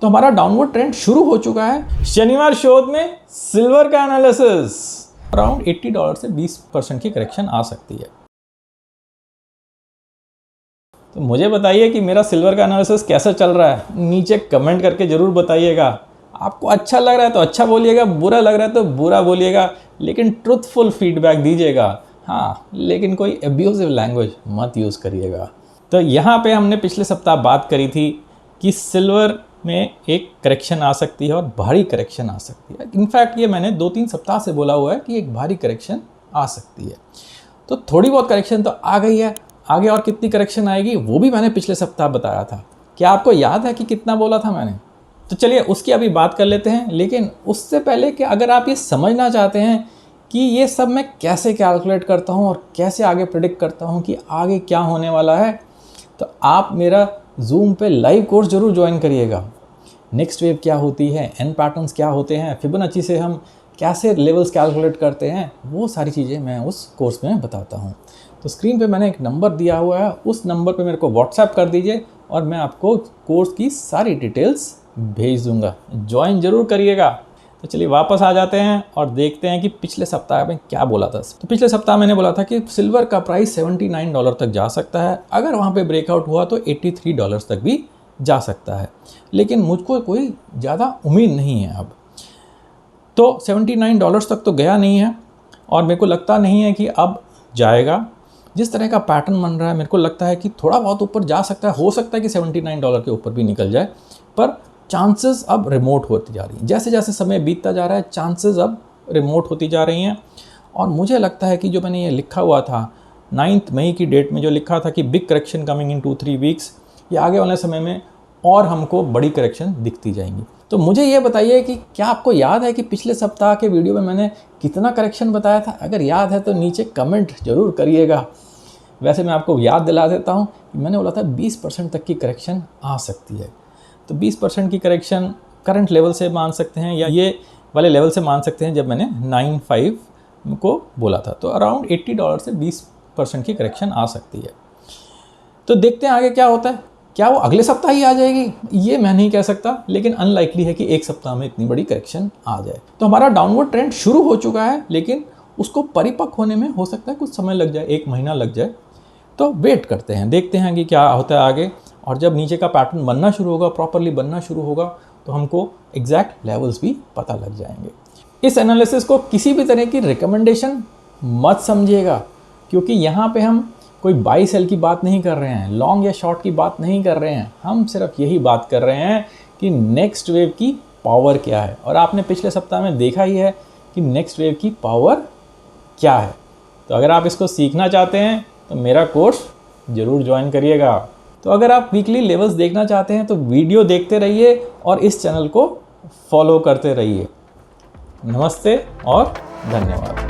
तो हमारा downward trend शुरू हो चुका है। शनिवार शोध में सिल्वर का एनालिसिस अराउंड $80 से 20% की करेक्शन आ सकती है। तो मुझे बताइए कि मेरा सिल्वर का एनालिसिस कैसा चल रहा है, नीचे कमेंट करके ज़रूर बताइएगा। आपको अच्छा लग रहा है तो अच्छा बोलिएगा, बुरा लग रहा है तो बुरा बोलिएगा, लेकिन ट्रुथफुल फीडबैक दीजिएगा। हाँ, लेकिन कोई एब्यूजिव लैंग्वेज मत यूज़ करिएगा। तो यहाँ पे हमने पिछले सप्ताह बात करी थी कि सिल्वर में एक करेक्शन आ सकती है और भारी करेक्शन आ सकती है। इनफैक्ट ये मैंने 2-3 सप्ताह से बोला हुआ है कि एक भारी करेक्शन आ सकती है। तो थोड़ी बहुत करेक्शन तो आ गई है, आगे और कितनी करेक्शन आएगी वो भी मैंने पिछले सप्ताह बताया था। क्या आपको याद है कि कितना बोला था मैंने? तो चलिए उसकी अभी बात कर लेते हैं। लेकिन उससे पहले कि अगर आप ये समझना चाहते हैं कि ये सब मैं कैसे कैलकुलेट करता हूँ और कैसे आगे प्रेडिक्ट करता हूँ कि आगे क्या होने वाला है, तो आप मेरा जूम पे लाइव कोर्स जरूर ज्वाइन करिएगा। नेक्स्ट वेव क्या होती है, एन पैटर्न्स क्या होते हैं, फिबोनाची से हम कैसे लेवल्स कैलकुलेट करते हैं, वो सारी चीज़ें मैं उस कोर्स में बताता हूँ। तो स्क्रीन पे मैंने एक नंबर दिया हुआ है, उस नंबर पे मेरे को व्हाट्सएप कर दीजिए और मैं आपको कोर्स की सारी डिटेल्स भेज दूंगा। ज्वाइन जरूर करिएगा। तो चलिए वापस आ जाते हैं और देखते हैं कि पिछले सप्ताह में क्या बोला था। तो पिछले सप्ताह मैंने बोला था कि सिल्वर का प्राइस $79 तक जा सकता है। अगर वहाँ पे ब्रेकआउट हुआ तो $83 तक भी जा सकता है, लेकिन मुझको कोई ज़्यादा उम्मीद नहीं है अब। तो $79 तक तो गया नहीं है और मेरे को लगता नहीं है कि अब जाएगा। जिस तरह का पैटर्न बन रहा है मेरे को लगता है कि थोड़ा बहुत ऊपर जा सकता है, हो सकता है कि $79 के ऊपर भी निकल जाए, पर चांसेस अब रिमोट होती जा रही हैं। जैसे जैसे समय बीतता जा रहा है चांसेस अब रिमोट होती जा रही हैं। और मुझे लगता है कि जो मैंने ये लिखा हुआ था 9 मई की डेट में, जो लिखा था कि big correction coming in 2-3 weeks, ये आगे वाले समय में और हमको बड़ी करेक्शन दिखती जाएंगी। तो मुझे ये बताइए कि क्या आपको याद है कि पिछले सप्ताह के वीडियो में मैंने कितना करेक्शन बताया था? अगर याद है तो नीचे कमेंट जरूर करिएगा। वैसे मैं आपको याद दिला देता हूँ कि मैंने बोला था 20% तक की करेक्शन आ सकती है। तो 20% की करेक्शन करंट लेवल से मान सकते हैं या ये वाले लेवल से मान सकते हैं जब मैंने 95 को बोला था। तो अराउंड $80 से 20% की करेक्शन आ सकती है। तो देखते हैं आगे क्या होता है। क्या वो अगले सप्ताह ही आ जाएगी ये मैं नहीं कह सकता, लेकिन अनलाइकली है कि एक सप्ताह में इतनी बड़ी करेक्शन आ जाए। तो हमारा डाउनवर्ड ट्रेंड शुरू हो चुका है, लेकिन उसको परिपक्व होने में हो सकता है कुछ समय लग जाए, 1 महीना लग जाए। तो वेट करते हैं, देखते हैं कि क्या होता है आगे। और जब नीचे का पैटर्न बनना शुरू होगा, प्रॉपरली बनना शुरू होगा, तो हमको एग्जैक्ट लेवल्स भी पता लग जाएंगे। इस एनालिसिस को किसी भी तरह की रिकमेंडेशन मत समझिएगा, क्योंकि यहाँ पे हम कोई बाई सेल की बात नहीं कर रहे हैं, लॉन्ग या शॉर्ट की बात नहीं कर रहे हैं। हम सिर्फ यही बात कर रहे हैं कि नेक्स्ट वेव की पावर क्या है। और आपने पिछले सप्ताह में देखा ही है कि नेक्स्ट वेव की पावर क्या है। तो अगर आप इसको सीखना चाहते हैं तो मेरा कोर्स ज़रूर ज्वाइन करिएगा। तो अगर आप वीकली लेवल्स देखना चाहते हैं तो वीडियो देखते रहिए और इस चैनल को फॉलो करते रहिए। नमस्ते और धन्यवाद।